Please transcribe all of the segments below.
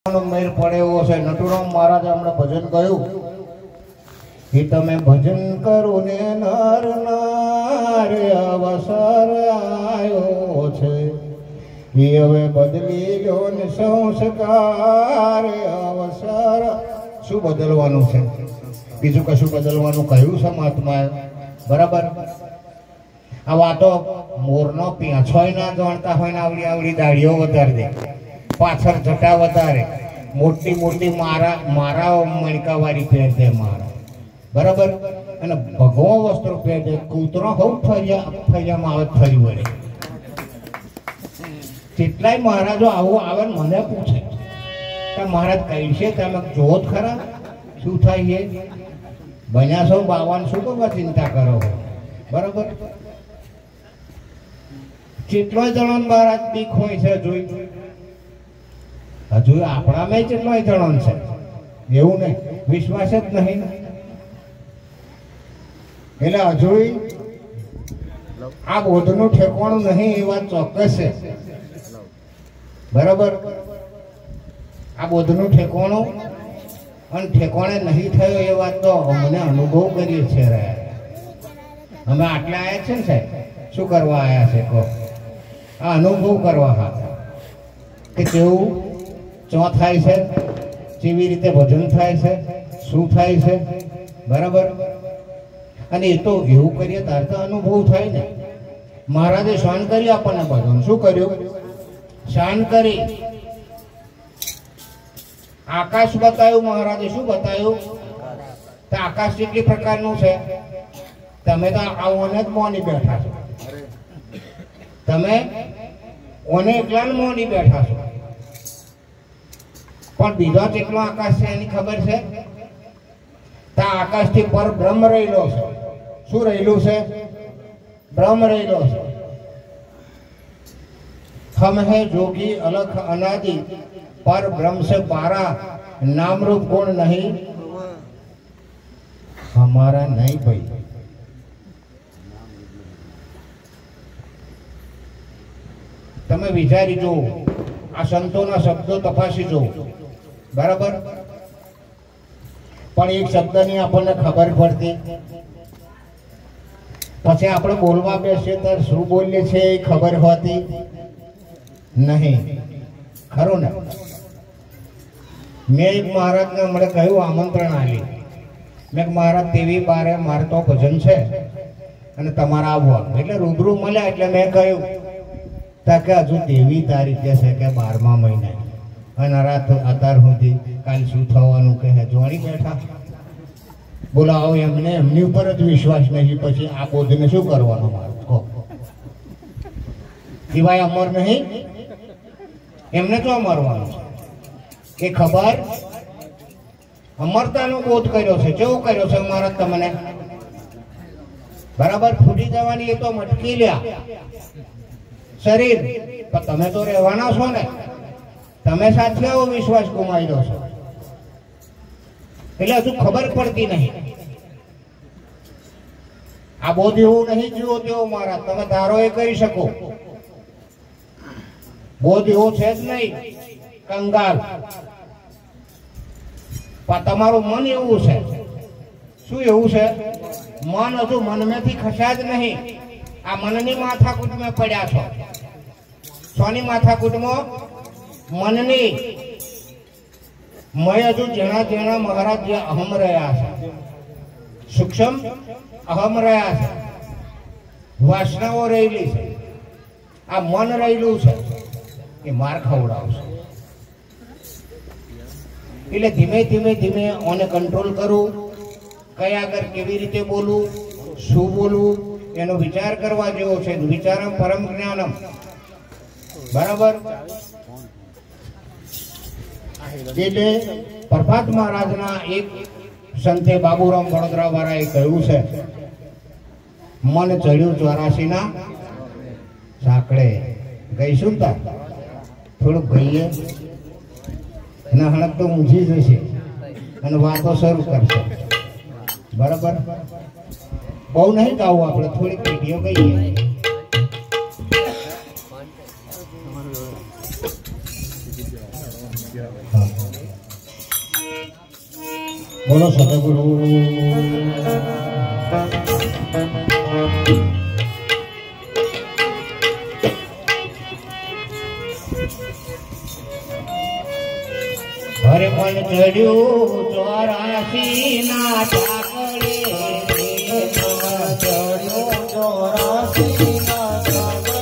મેર પડે એવો છે। નટુરામ મહારાજ હમણાં ભજન કહ્યું કે તમે ભજન કરો ને નર નાર અવસર આવ્યો છે એ હવે બદલી લો ને સંસ્કાર અવસર। શું બદલવાનું છે? બીજું કશું બદલવાનું કહ્યું છે મહાત્માએ, બરાબર? આ વાતો મોરનો પીંછોય ના જાણતા હોય ને આવડી આવડી દાઢીઓ વધારી દે, પાછળ જટા વધારે, મોટી મોટી મારા મણકાવાળી પહેર દે મારા, બરાબર? અને ભગવો વસ્ત્રો પહેર દે, કૂતરો હોઉં ફરિયામાં આવે ફરી વળે। કેટલાય મહારાજો આવું આવે ને મને પૂછે કે મહારાજ કઈ છે તમે જોત ખરા શું થાય એ બન્યા છો 52 શું કરવા ચિંતા કરો, બરાબર? કેટલો જણો મહારાજ બીક હોય છે જોઈ, હજુ આપણામાં કેટલો જણો છે એવું નહીં, વિશ્વાસ જ નહીં, એટલે હજુ આ બોધનું ઠેકાણું નહીં એ વાત ચોક્કસ છે, બરાબર? આ બોધનું ઠેકાણું અને ઠેકાણે નહીં થયો એ વાત તો અમને અનુભવ કરીએ છીએ રહ્યા। અમે આટલા આવ્યા છે ને સાહેબ, શું કરવા આવ્યા છે કહો? આ અનુભવ કરવા હતા કે કેવું ચો થાય છે, કેવી રીતે ભજન થાય છે, શું થાય છે, બરાબર? અને એ તો એવું કરીએ ત્યારે તો અનુભવ થાય ને। મહારાજે શાન કરી આપણને ભજન, શું કર્યું? શાન કરી આકાશ બતાવ્યું મહારાજે। શું બતાવ્યું? તો આકાશ કેટલી પ્રકારનું છે? તમે તો આઓને જ મોની બેઠા છો, તમે ઓને એકલા મોની બેઠા છો, પણ બીજો કેટલો આકાશ છે એની ખબર છે? તો આકાશથી પર બ્રહ્મ રહેલો છે। શું રહેલું છે? બ્રહ્મ રહેલો છે। हम है जोगी अलख अनादि पर ब्रह्म से पारा नाम रूप गुण नहीं हमारा नहीं भाई। તમે વિચારી જો, આ સંતોના શબ્દો તપાસી જો, બરાબર? પણ એક શબ્દની આપણને ખબર પડતી, પછી આપણે બોલવા બેસીએ ત્યારે શું બોલીએ છે એ ખબર હોતી નહીં, ખરું ને? મેં એક મહારાજને હમણાં કહ્યું, આમંત્રણ આલી, મેં મહારાજ તેવી બારે મારે તો ભજન છે અને તમારે આવવાનું, એટલે રૂબરૂ મળ્યા એટલે મેં કહ્યું કે હજુ તેવી તારીખે છે કે 12મા મહિને અને રાત અત્યાર સુધી કાલ શું થવાનું કહે જોડી બેઠા, બોલાવો એમને એમની ઉપર જ વિશ્વાસ નહીં, પછી આ બોધને શું કરવાનું મારું કહો? સિવાય અમર નહીં, એમને તો અમરવાનું છે એ ખબર? અમરતાનો બોધ કર્યો છે, કેવો કર્યો છે મહારાજ તમને, બરાબર? ફૂટી જવાની એ તો મટકી લ્યા શરીર, પણ તમે તો રહેવાના છો ને, તમે સાથે આવો વિશ્વાસ ગુમાવી દો છો, એટલે હજુ ખબર પડતી નહીં। આ બોધ એવું નહીં જીવો તેવો મહારાજ, તમે ધારો એ કરી શકો, બોધ એવો છે જ નહીં કંગાલ, પણ તમારું મન એવું છે। શું એવું છે? મન હજુ મનમેથી ખસ્યા જ નહીં, આ મનની માથાકૂટમાં પડ્યા છો। સોની માથાકૂટમાં? મનની। મય હજુ જેણા જેણા મહારાજ જે અહમ રહ્યા છે, સૂક્ષ્મ અહમ રહ્યા છે, વાસનાઓ રહેલી છે, આ મન રહેલું છે એ માર ખવડાવશે। એટલે ધીમે ધીમે ધીમે ઓને કંટ્રોલ કરવું, કયા આગળ કેવી રીતે બોલવું, શું બોલવું એનો વિચાર કરવા જેવો છે। વિચારમ પરમ જ્ઞાનમ, બરાબર? એટલે પ્રભાત મહારાજના એક સંતે બાબુરામ વડોદરા વાળાએ કહ્યું છે, મન ચડ્યું 84ના સાંકળે। ગઈશું તા થોડુંક ગઈએ અને હણક તો ઊંઘી જશે અને વાતો શરૂ કરશે, બરાબર? બહુ નહીં ગાવું આપણે, થોડીક પેટીઓ કહીએ। હા બોલો સદગુરુ હરે મન ચડ્યું 84 ના ટાકડે ચડ્યું 84 ના ટાકડે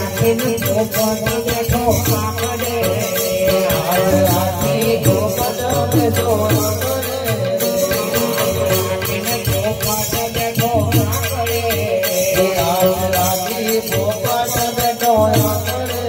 રાખીને પોપટ બેઠો આકડે હાલ રાખી પોપટ બેઠો રાખીને પોપટ બેઠો આકડે હાલ રાખી પોપટ બેઠો આકડે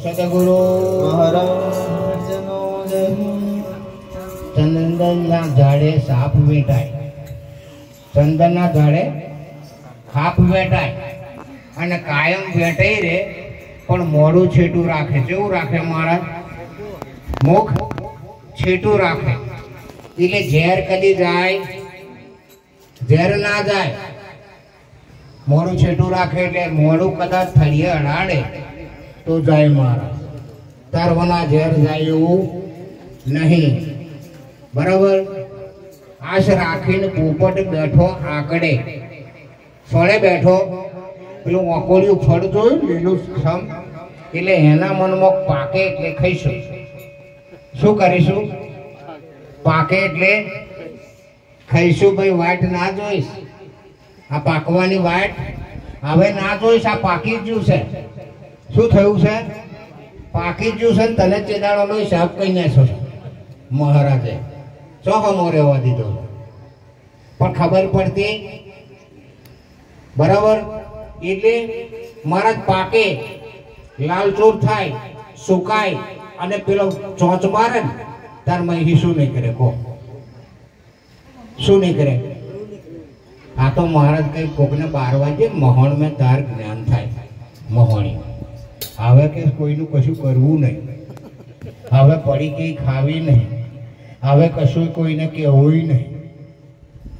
સદગુરુ મહારાજનો જય. ચંદનના ઝાડે સાપ વેટાય, ચંદનના ઝાડે સાપ વેટાય અને કાયમ વેટાઈ રે પણ મોઢું છેટું રાખે. કેવું રાખે મહારાજ? મુખ છેટું રાખે એટલે ઝેર કદી જાય, ઝેર ના જાય. મોઢું છેટું રાખે એટલે મોઢું કદાચ થળીએ અડાડે તો જાય મારા, તારવાના ઝેર જાય એવું નહીં. બરાબર? આશ રાખીને પોપટ બેઠો આકડે, ફળે બેઠો. પેલું અકોળિયું ફળ જોયું લીલું સમ, એટલે એના મનમાં પાકે એટલે ખાઈશું. શું કરીશું? પાકે એટલે ખાઈશું. ભાઈ વાટ ના જોઈશ, આ પાકવાની વાટ હવે ના જોઈશ. આ પાકી જ છે. શું થયું છે? પાકી જ છે. તને ચેદાળોનો હિસાબ કઈ નાખો મહારાજે ચોહમો રહેવા દીધો, પણ ખબર પડતી. બરાબર? એટલે મહારાજ પાકે, લાલચોર થાય, સુકાય અને પેલો ચોંચ મારે ને તાર મહી શું નહીં કરે? કહો શું નહીં કરે? આ તો મહારાજ કઈ કોકને 12 વાગે મહોણ મેં તાર જ્ઞાન થાય. મહોણી હવે કે કોઈનું કશું કરવું નહીં, હવે પડી કઈ ખાવી નહીં, હવે કશું કોઈને કહેવું નહીં.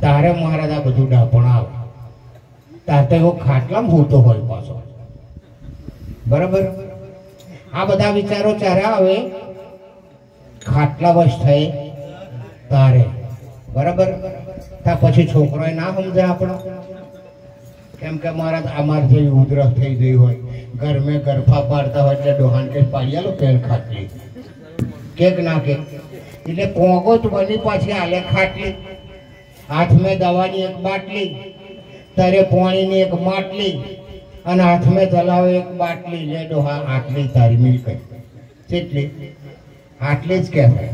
તારે મહારાજ આ બધું ડાપણ આવે. તાર તો એવો ખાટલામાં હોતો હોય પાછો. બરાબર? આ બધા વિચારો ચારે આવે ખાટલા વશ થઈ તારે. બરાબર? ત્યાં પછી છોકરો ના સમજે આપણો. કેમ કે મહારાજ અમાર જેવી ઉધરસ થઈ ગઈ હોય, ઘર મેં ગરફા પાડતા હોય એટલે ડોહાન કે પાડી આલો પેન ખાટલી કેક ના કે એટલે પોગો જ બની પાછી આલે ખાટલી. હાથ મેં દવાની એક બાટલી, તારે પાણીની એક માટલી અને હાથ મેં જલાવે એક બાટલી. લે ડોહા આટલી તારી મિલકત કેટલી? આટલી જ કહેવાય.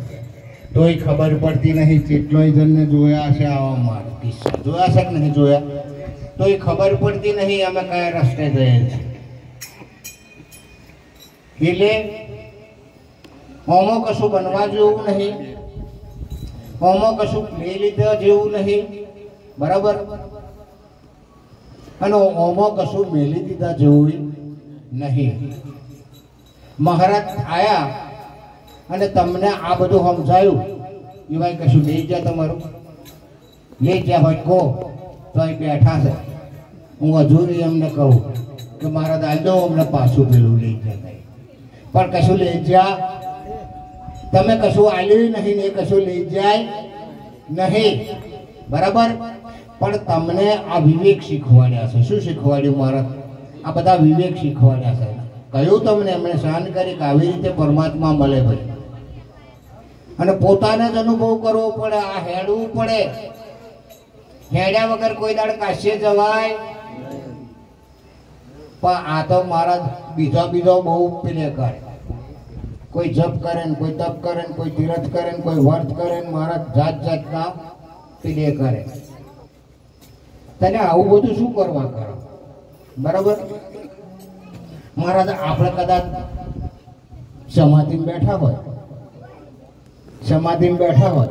તોય ખબર પડતી નહીં. કેટલોય જણને જોયા છે આવા માર કિસ્સા, જોયા છે કે નહીં જોયા? તોય ખબર પડતી નહીં અમે કયા રસ્તે જઈએ છીએ. એટલે ઓમો કશું બનવા જેવું નહીં, ઓમો કશું લઈ લીધા જેવું નહીં. બરાબર? અને ઓમો કશું મેલી દીધા જેવું નહીં. મહારાજ આયા અને તમને આ બધું સમજાયું. એવાય કશું લઈ જાય તમારું? લઈ જાય હોય કહો તો અહીં બેઠા છે. હું હજુ એમને કહું કે મારા દાદો અમને પાછું પેલું લઈ જાય, પણ કશું લઈ જા. તમે કશું આલ્યું નહીં ને કશું લઈ જાય નહીં. બરાબર? પણ તમને આ વિવેક શીખવાડ્યા છે. શું શીખવાડ્યું મહારાજ? આ બધા વિવેક શીખવાડ્યા છે. કહ્યું તમને એમણે શાન કરી કે આવી રીતે પરમાત્મા મળે ભાઈ, અને પોતાને જ અનુભવ કરવો પડે. આ હેડવું પડે. હેડ્યા વગર કોઈ દાડ કાશ્ય જવાય. પણ આ તો મહારાજ બીજો બહુ પેલે કરે. કોઈ જપ કરે ને, કોઈ તપ કરે ને, કોઈ તીરથ કરે ને, કોઈ વર્ત કરે ને. મહારાજ જાતના પેલે કરે. તને આવું બધું શું કરવા કરો? બરાબર? મહારાજ આપણે કદાચ સમાધિમાં બેઠા હોય સમાધિમાં બેઠા હોય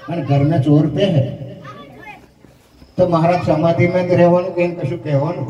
અને ઘરના ચોર પહેરે તો મહારાજ સમાધિમાં જ રહેવાનું કે કશું કહેવાનું?